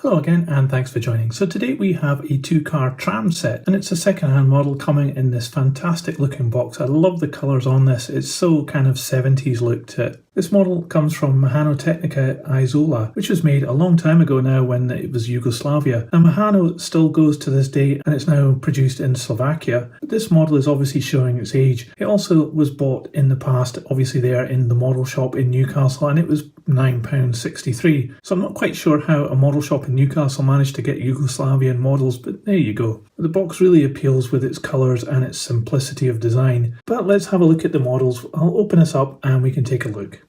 Hello again and thanks for joining. So today we have a two-car tram set and it's a second-hand model coming in this fantastic looking box. I love the colours on this, it's so kind of 70s look to it. This model comes from Mehanotehnika Izola, which was made a long time ago now when it was Yugoslavia. Now Mehano still goes to this day and it's now produced in Slovakia. But this model is obviously showing its age. It also was bought in the past, obviously there in the model shop in Newcastle, and it was £9.63. So I'm not quite sure how a model shop in Newcastle managed to get Yugoslavian models, but there you go. The box really appeals with its colours and its simplicity of design. But let's have a look at the models. I'll open this up and we can take a look.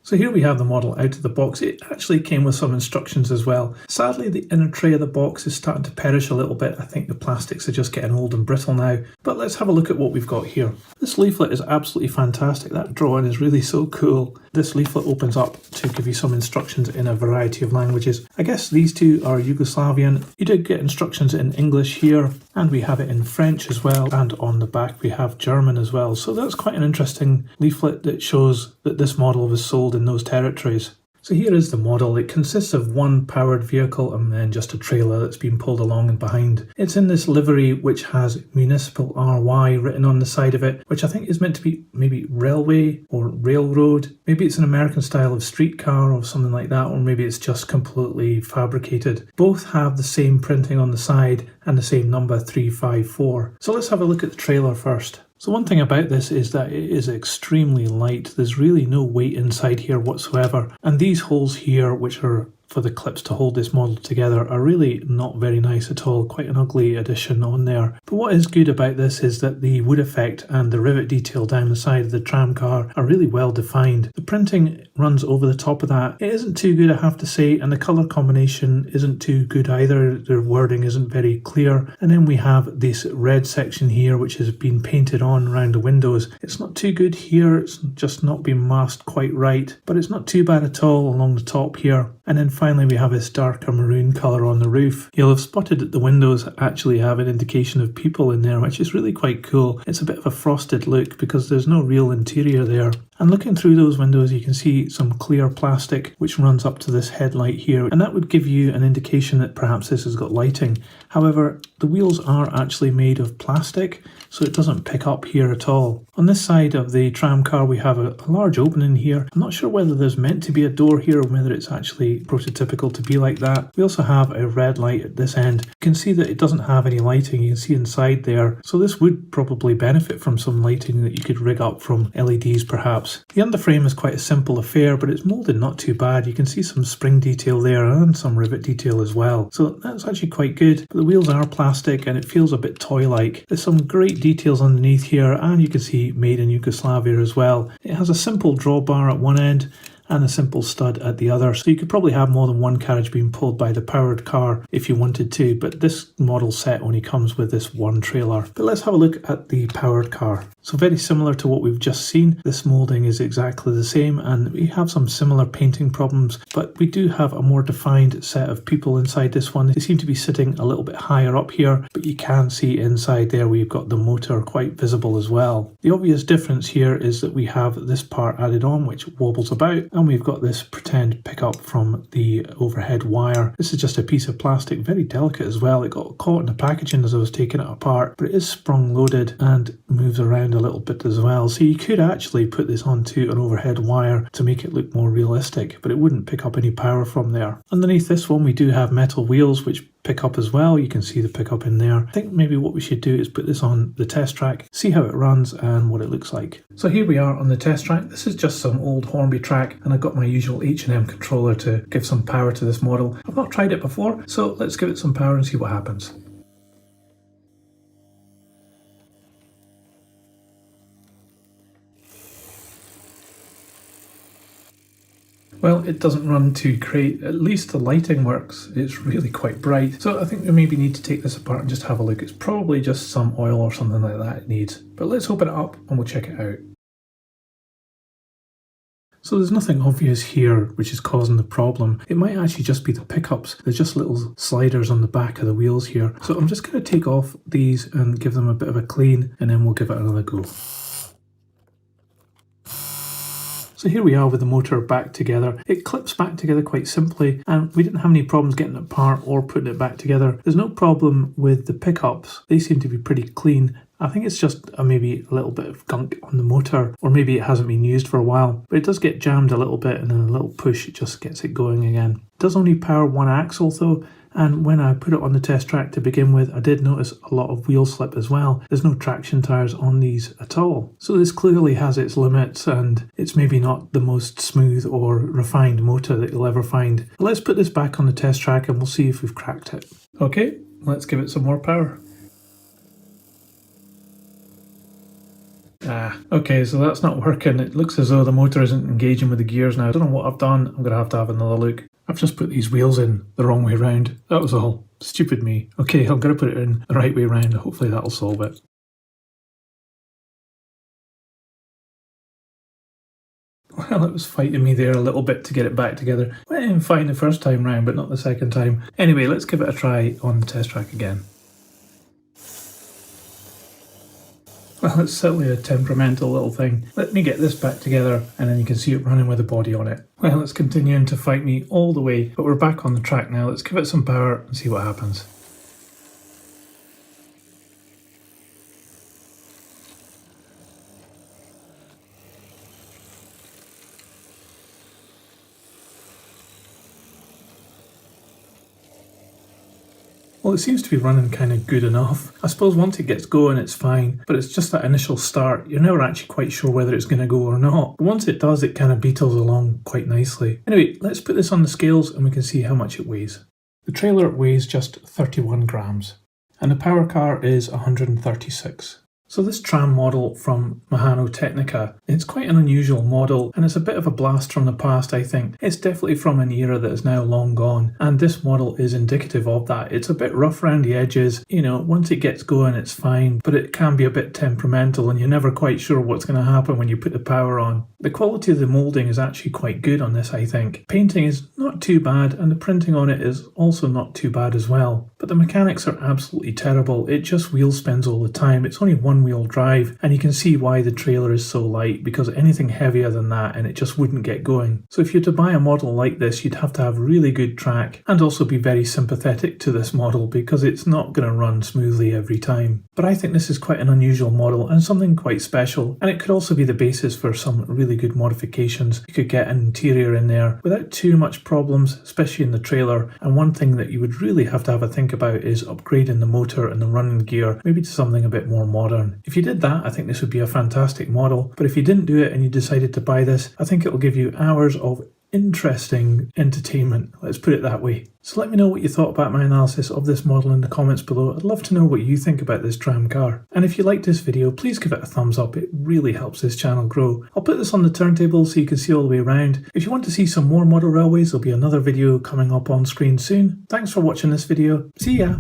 So here we have the model out of the box. It actually came with some instructions as well. Sadly, the inner tray of the box is starting to perish a little bit. I think the plastics are just getting old and brittle now. But let's have a look at what we've got here. This leaflet is absolutely fantastic. That drawing is really so cool. This leaflet opens up to give you some instructions in a variety of languages. I guess these two are Yugoslavian. You did get instructions in English here, and we have it in French as well. And on the back we have German as well. So that's quite an interesting leaflet that shows that this model was sold in those territories. So here is the model. It consists of one powered vehicle and then just a trailer that's been pulled along and behind. It's in this livery which has Municipal RY written on the side of it, which I think is meant to be maybe railway or railroad. Maybe it's an American style of streetcar or something like that, or maybe it's just completely fabricated. Both have the same printing on the side and the same number 354. So let's have a look at the trailer first. So one thing about this is that it is extremely light. There's really no weight inside here whatsoever. And these holes here, which are for the clips to hold this model together, are really not very nice at all. Quite an ugly addition on there. But what is good about this is that the wood effect and the rivet detail down the side of the tram car are really well defined. The printing runs over the top of that. It isn't too good, I have to say, and the colour combination isn't too good either. The wording isn't very clear. And then we have this red section here which has been painted on around the windows. It's not too good here, it's just not been masked quite right, but it's not too bad at all along the top here. And then finally we have this darker maroon colour on the roof. You'll have spotted that the windows actually have an indication of people in there, which is really quite cool. It's a bit of a frosted look because there's no real interior there. And looking through those windows you can see some clear plastic which runs up to this headlight here, and that would give you an indication that perhaps this has got lighting. However, the wheels are actually made of plastic, so it doesn't pick up here at all. On this side of the tram car we have a large opening here. I'm not sure whether there's meant to be a door here or whether it's actually prototypical to be like that. We also have a red light at this end. You can see that it doesn't have any lighting. You can see inside there. So this would probably benefit from some lighting that you could rig up from LEDs perhaps. The underframe is quite a simple affair, but it's moulded not too bad. You can see some spring detail there and some rivet detail as well. So that's actually quite good. But the wheels are plastic and it feels a bit toy-like. There's some great details underneath here, and you can see made in Yugoslavia as well. It has a simple drawbar at one end and a simple stud at the other, so you could probably have more than one carriage being pulled by the powered car if you wanted to, but this model set only comes with this one trailer. But let's have a look at the powered car. So very similar to what we've just seen, this moulding is exactly the same and we have some similar painting problems, but we do have a more defined set of people inside this one. They seem to be sitting a little bit higher up here, but you can see inside there we've got the motor quite visible as well. The obvious difference here is that we have this part added on which wobbles about, and we've got this pretend pickup from the overhead wire. This is just a piece of plastic, very delicate as well. It got caught in the packaging as I was taking it apart, but it is sprung loaded and moves around a little bit as well. So you could actually put this onto an overhead wire to make it look more realistic, but it wouldn't pick up any power from there. Underneath this one we do have metal wheels which pick up as well. You can see the pickup in there. I think maybe what we should do is put this on the test track, see how it runs and what it looks like. So here we are on the test track. This is just some old Hornby track and I've got my usual H&M controller to give some power to this model. I've not tried it before, so let's give it some power and see what happens. Well, it doesn't run too great. At least the lighting works. It's really quite bright. So I think we maybe need to take this apart and just have a look. It's probably just some oil or something like that it needs. But let's open it up and we'll check it out. So there's nothing obvious here which is causing the problem. It might actually just be the pickups. There's just little sliders on the back of the wheels here. So I'm just going to take off these and give them a bit of a clean, and then we'll give it another go. So here we are with the motor back together. It clips back together quite simply, and we didn't have any problems getting it apart or putting it back together. There's no problem with the pickups. They seem to be pretty clean. I think it's just maybe a little bit of gunk on the motor, or maybe it hasn't been used for a while, but it does get jammed a little bit, and then a little push, it just gets it going again. It does only power one axle though, and when I put it on the test track to begin with, I did notice a lot of wheel slip as well. There's no traction tyres on these at all. So this clearly has its limits, and it's maybe not the most smooth or refined motor that you'll ever find. But let's put this back on the test track and we'll see if we've cracked it. Okay, let's give it some more power. Okay, so that's not working. It looks as though the motor isn't engaging with the gears now. I don't know what I've done. I'm going to have another look. I've just put these wheels in the wrong way round. That was all. Stupid me. Okay, I'm going to put it in the right way round. Hopefully that'll solve it. Well, it was fighting me there a little bit to get it back together. Went in fine the first time round, but not the second time. Anyway, let's give it a try on the test track again. Well, it's certainly a temperamental little thing. Let me get this back together and then you can see it running with a body on it. Well, it's continuing to fight me all the way, but we're back on the track now. Let's give it some power and see what happens. Well, it seems to be running kind of good enough. I suppose once it gets going it's fine, but it's just that initial start. You're never actually quite sure whether it's going to go or not. But once it does, it kind of beetles along quite nicely. Anyway, let's put this on the scales and we can see how much it weighs. The trailer weighs just 31 grams and the power car is 136. So this tram model from Mehanotehnika, it's quite an unusual model and it's a bit of a blast from the past, I think. It's definitely from an era that is now long gone, and this model is indicative of that. It's a bit rough around the edges, you know, once it gets going it's fine, but it can be a bit temperamental and you're never quite sure what's going to happen when you put the power on. The quality of the moulding is actually quite good on this, I think. Painting is not too bad and the printing on it is also not too bad as well. But the mechanics are absolutely terrible. It just wheel spins all the time. It's only one wheel drive and you can see why the trailer is so light, because anything heavier than that and it just wouldn't get going. So if you're to buy a model like this, you'd have to have really good track and also be very sympathetic to this model because it's not going to run smoothly every time. But I think this is quite an unusual model and something quite special, and it could also be the basis for some really good modifications. You could get an interior in there without too much problems, especially in the trailer. And one thing that you would really have to have a think about is upgrading the motor and the running gear, maybe to something a bit more modern. If you did that, I think this would be a fantastic model, but if you didn't do it and you decided to buy this, I think it will give you hours of interesting entertainment, let's put it that way. So let me know what you thought about my analysis of this model in the comments below. I'd love to know what you think about this tram car. And if you liked this video, please give it a thumbs up. It really helps this channel grow. I'll put this on the turntable so you can see all the way around. If you want to see some more model railways, there'll be another video coming up on screen soon. Thanks for watching this video. See ya!